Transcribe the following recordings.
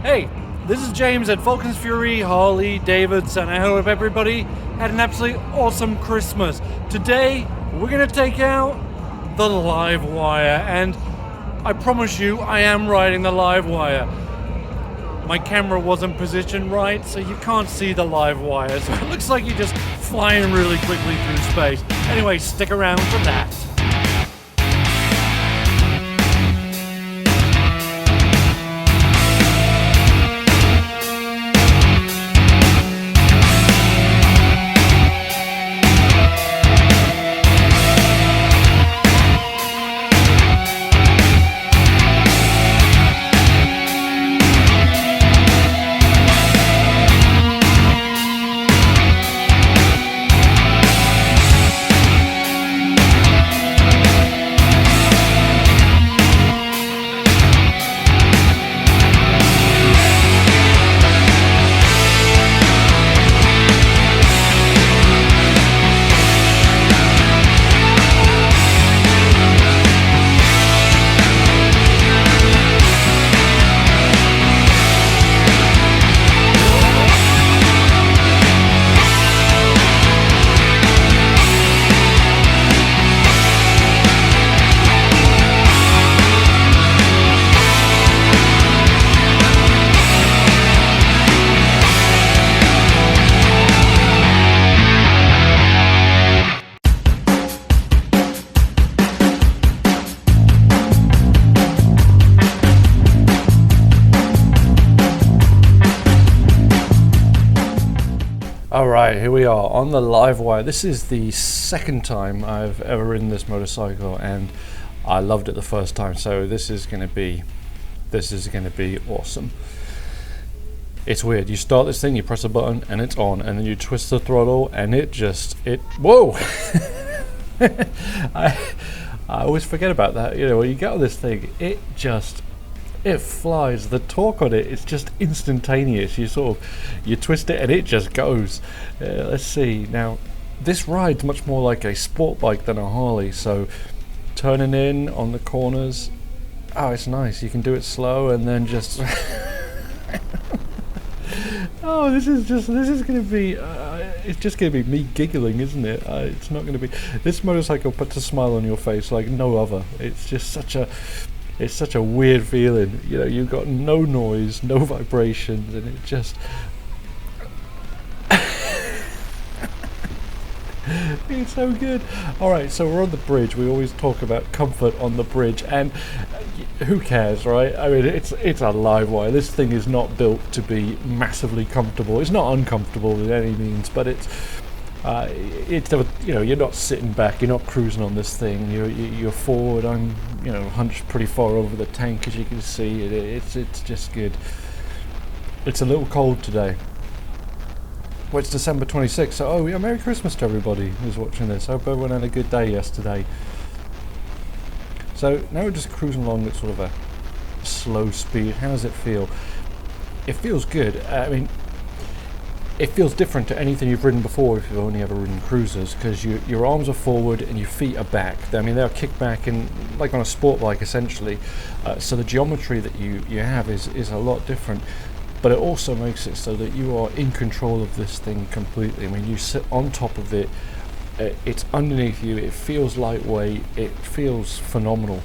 Hey, this is James at Falcons Fury Harley-Davidson. I hope everybody had an absolutely awesome Christmas. Today, we're going to take out the Livewire, and I promise you, I am riding the Livewire. My camera wasn't positioned right, so you can't see the Livewire, so it looks like you're just flying really quickly through space. Anyway, stick around for that. Alright, here we are on the Livewire. This is the second time I've ever ridden this motorcycle, and I loved it the first time, so this is gonna be awesome. It's weird. You start this thing, you press a button and it's on, and then you twist the throttle and whoa! I always forget about that. You know, when you get on this thing, it flies. The torque on it is just instantaneous. You twist it and it just goes. Let's see. Now, this ride's much more like a sport bike than a Harley, so turning in on the corners, oh, it's nice. You can do it slow and then just oh, this is gonna be it's just gonna be me giggling, isn't it? It's not gonna be. This motorcycle puts a smile on your face like no other. It's just such a weird feeling. You know, you've got no noise, no vibrations, and it just it's so good. Alright, so we're on the bridge. We always talk about comfort on the bridge, and who cares, right? I mean, it's a Livewire. This thing is not built to be massively comfortable. It's not uncomfortable by any means, but it's you know, you're not sitting back, you're not cruising on this thing. You're forward. I'm, you know, hunched pretty far over the tank, as you can see. It's just good. It's a little cold today. Well, it's December 26th, so oh yeah, Merry Christmas to everybody who's watching this. I hope everyone had a good day yesterday. So now we're just cruising along at sort of a slow speed. How does it feel? It feels good. I mean, it feels different to anything you've ridden before if you've only ever ridden cruisers, because your arms are forward and your feet are back. I mean, they're kicked back in, like on a sport bike essentially. So the geometry that you have is a lot different. But it also makes it so that you are in control of this thing completely. I mean, you sit on top of it, it's underneath you, it feels lightweight, it feels phenomenal.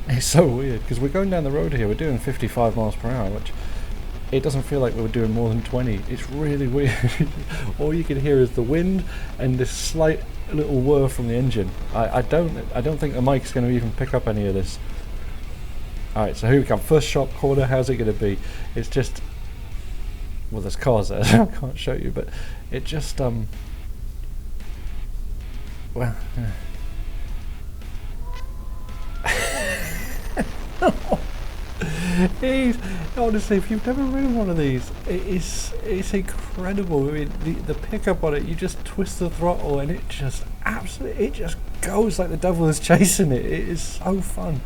It's so weird, because we're going down the road here, we're doing 55 miles per hour, which it doesn't feel like we were doing more than 20. It's really weird. All you can hear is the wind and this slight little whir from the engine. I don't think the mic's going to even pick up any of this. Alright, so here we come. First sharp corner. How's it going to be? It's just, well, there's cars there, so I can't show you, but it just well, honestly, if you've never ridden one of these, it's incredible. I mean, the pickup on it, you just twist the throttle and it just goes like the devil is chasing it. It is so fun.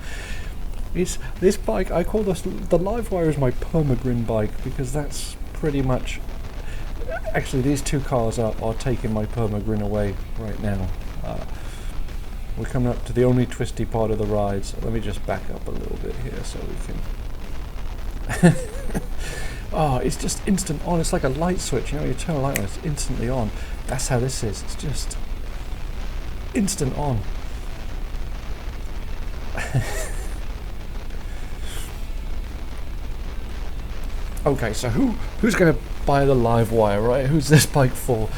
It's this bike, I call this, the Livewire is my permagrin bike, because that's pretty much, actually these two cars are taking my permagrin away right now. We're coming up to the only twisty part of the ride, so let me just back up a little bit here so we can Oh, it's just instant on. It's like a light switch, you know, you turn a light on, it's instantly on. That's how this is. It's just instant on. Okay, so who's going to buy the Livewire, right? Who's this bike for?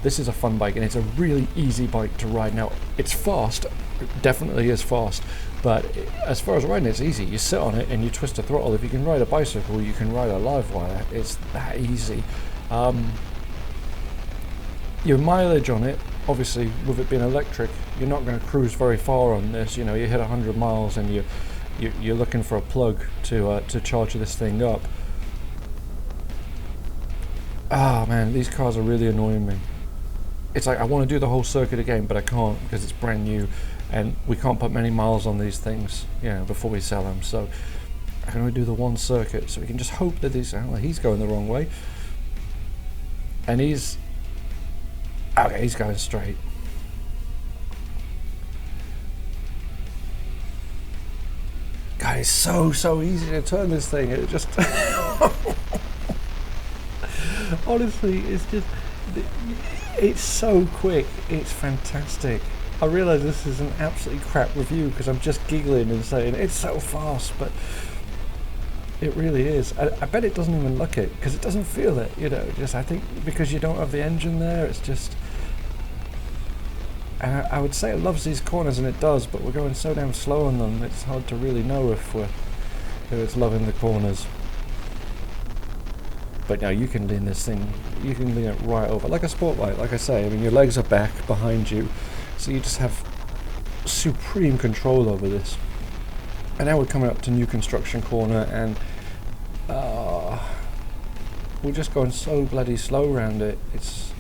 This is a fun bike, and it's a really easy bike to ride. Now, it's fast. It definitely is fast. But as far as riding, it's easy. You sit on it and you twist the throttle. If you can ride a bicycle, you can ride a Livewire. It's that easy. Your mileage on it, obviously, with it being electric, you're not going to cruise very far on this. You know, you hit 100 miles and you're looking for a plug to charge this thing up. Ah, man, these cars are really annoying me. It's like I want to do the whole circuit again, but I can't because it's brand new, and we can't put many miles on these things, you know, before we sell them. So I can only do the one circuit. So we can just hope that he's going the wrong way, and he's going straight. God, it's so easy to turn this thing. It just honestly, it's so quick. It's fantastic. I realise this is an absolutely crap review because I'm just giggling and saying it's so fast, but it really is. I bet it doesn't even look it because it doesn't feel it, you know. Just I think because you don't have the engine there, it's just. And I would say it loves these corners, and it does, but we're going so damn slow on them. It's hard to really know if it's loving the corners. But now you can lean this thing, you can lean it right over, like a sport bike, like I say. I mean, your legs are back behind you, so you just have supreme control over this. And now we're coming up to new construction corner, and we're just going so bloody slow around it. It's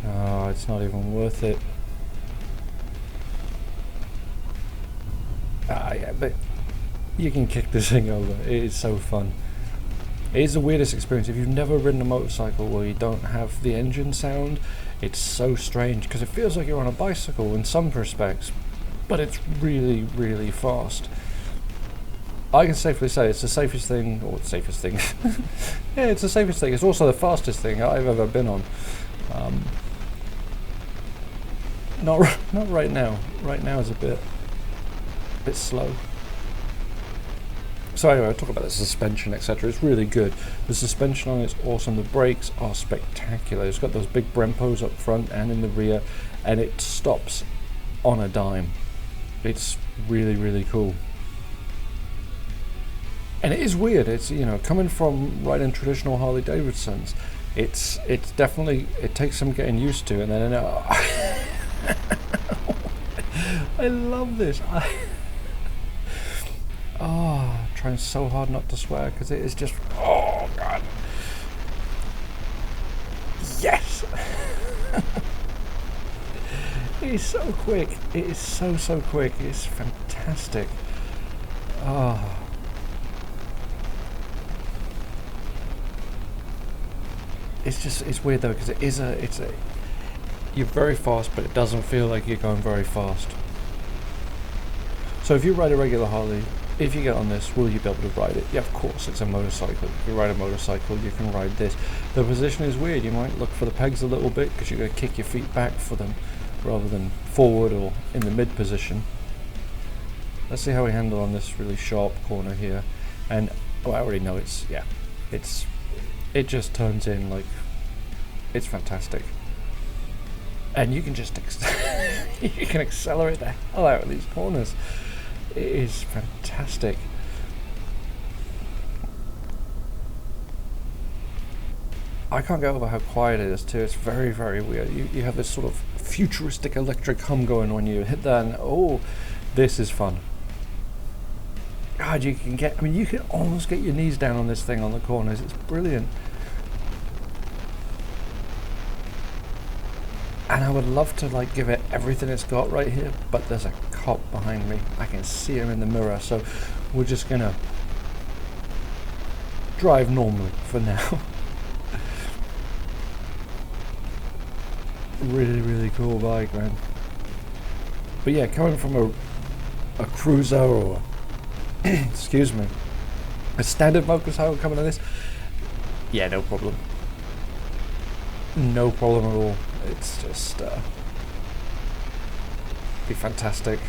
not even worth it. Yeah, but you can kick this thing over. It is so fun. It is the weirdest experience. If you've never ridden a motorcycle where you don't have the engine sound, it's so strange because it feels like you're on a bicycle in some respects, but it's really, really fast. I can safely say it's the safest thing, or the safest thing. Yeah, it's the safest thing. It's also the fastest thing I've ever been on. Not right now. Right now is a bit slow. So anyway, I'll talk about the suspension, etc. It's really good. The suspension on it's awesome. The brakes are spectacular. It's got those big Brempos up front and in the rear, and it stops on a dime. It's really, really cool. And it is weird. It's, you know, coming from riding traditional Harley-Davidsons, it's definitely, it takes some getting used to, and then I love this. Trying so hard not to swear because it is just, oh god, yes. It is so quick. It is so quick. It's fantastic. It's weird though because you're very fast, but it doesn't feel like you're going very fast. So if you ride a regular Harley, if you get on this, will you be able to ride it? Yeah, of course, it's a motorcycle. If you ride a motorcycle, you can ride this. The position is weird. You might look for the pegs a little bit because you're going to kick your feet back for them rather than forward or in the mid position. Let's see how we handle on this really sharp corner here. And I already know it just turns in like, it's fantastic. And you can just you can accelerate the hell out of these corners. It is fantastic. I can't get over how quiet it is too. It's very, very weird. You have this sort of futuristic electric hum going on. You hit that and oh, this is fun. God, you can almost get your knees down on this thing on the corners. It's brilliant. And I would love to like give it everything it's got right here, but there's a cop behind me. I can see him in the mirror, so we're just gonna drive normally for now. Really, really cool bike, man. But yeah, coming from a cruiser or excuse me, A standard focus cycle coming on this? Yeah, no problem. No problem at all. It's just be fantastic.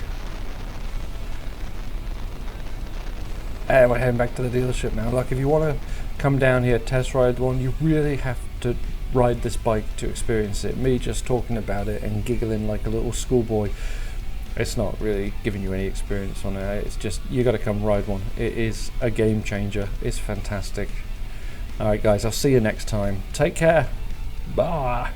And we're heading back to the dealership now. Like, if you want to come down here, test ride one, you really have to ride this bike to experience it. Me just talking about it and giggling like a little schoolboy, it's not really giving you any experience on it. It's just, you got to come ride one. It is a game changer. It's fantastic. Alright guys, I'll see you next time. Take care. Bye.